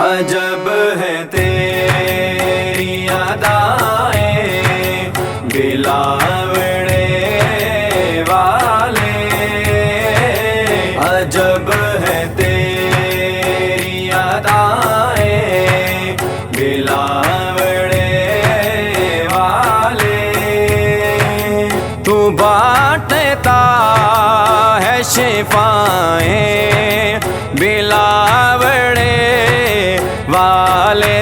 عجب ہے تیری ادائیں بلاوڑے والے، عجب ہے تیری ادائیں بلاوڑے والے، تو بانٹتا ہے شفائیں بلاوڑے والے،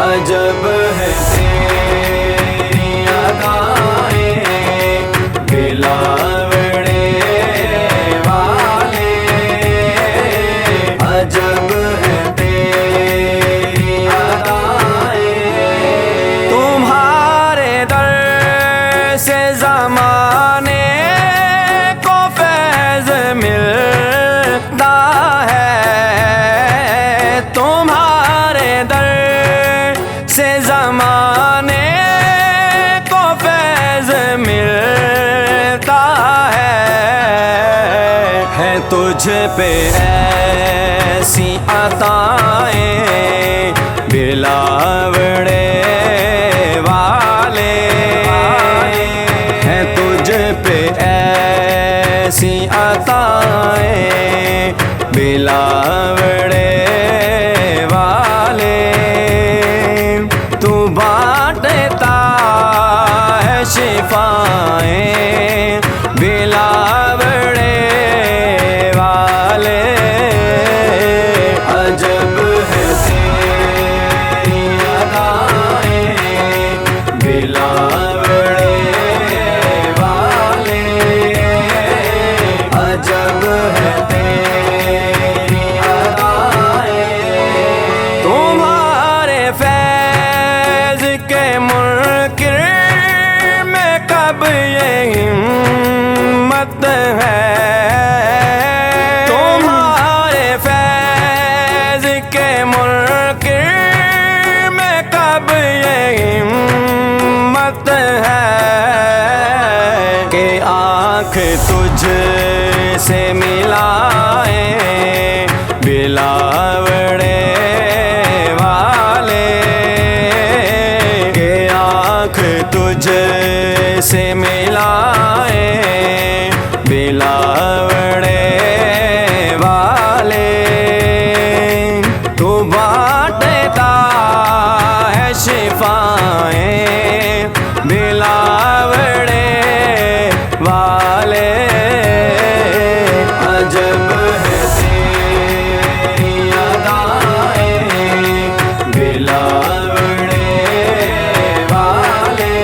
عجب ہے تیری ادائیں بلاوڑے والے، عجب ہے تیری ادائیں، تمہارے در سے زمانے کو فیض ملتا ہے، تمہارے در سے زمانے کو فیض ملتا ہے تجھ پہ ایسی عطائیں بلاوڑے والے، ہیں تجھ پہ ایسی عطائیں بلاوڑے والے، تو بانٹتا ہے شفائیں بلاوڑے والے، عجب ہے تیری ادائیں بلاوڑے والے، عجب ہے تیری ادائیں، تمہارے فیض کے منکر میں کب یہ ہمت ہے، تمہارے فیض کے منکر میں کب یہ ہمت ہے کہ آنکھ تجھ سے ملائیں بلاوڑے والے، کہ آنکھ تجھ سے ملائیں بلاوڑے والے، تو بانٹتا ہے شفائیں بلاوڑے والے، عجب ہے تیری ادائیں بلاوڑے والے،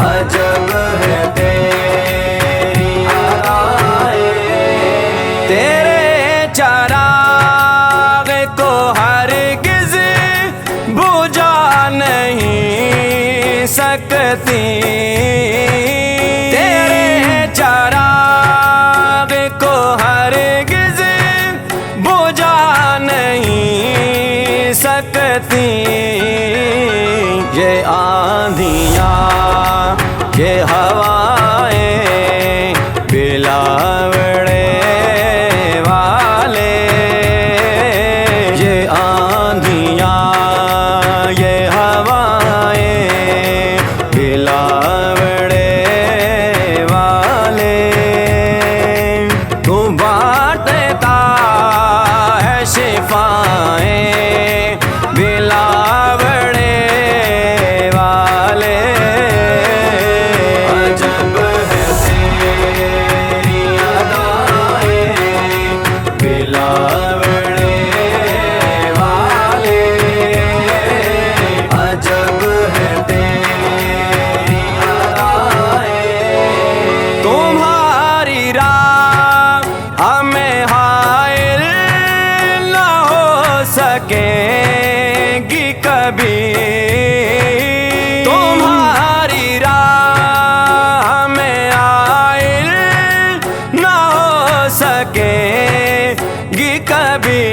عجب ہے تیری ادائیں، تیرے چراغ کو ہرگز بجھا نہیں سکتی، تیرے چراغ کو ہرگز بجھا نہیں سکتی، یہ آندھیاں یہ ہوائیں بلاوڑے والے، یہ آندھیاں یہ ہوائیں بلاوڑے والے، تو بانٹتا ہے شفائیں بلاوڑے والے، عجب ہے تیری ادائیں بلاوڑے والے، عجب ہے تیری ادائیں، تمہاری راہ ہمیں حائل نہ ہو سکیں گی کبھی، تمہاری راہ ہمیں حائل نہ ہو سکیں گی کبھی،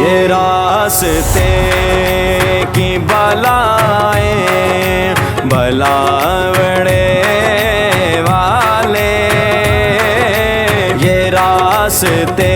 یہ راستے کی بلائیں بلاوڑے والے، یہ راستے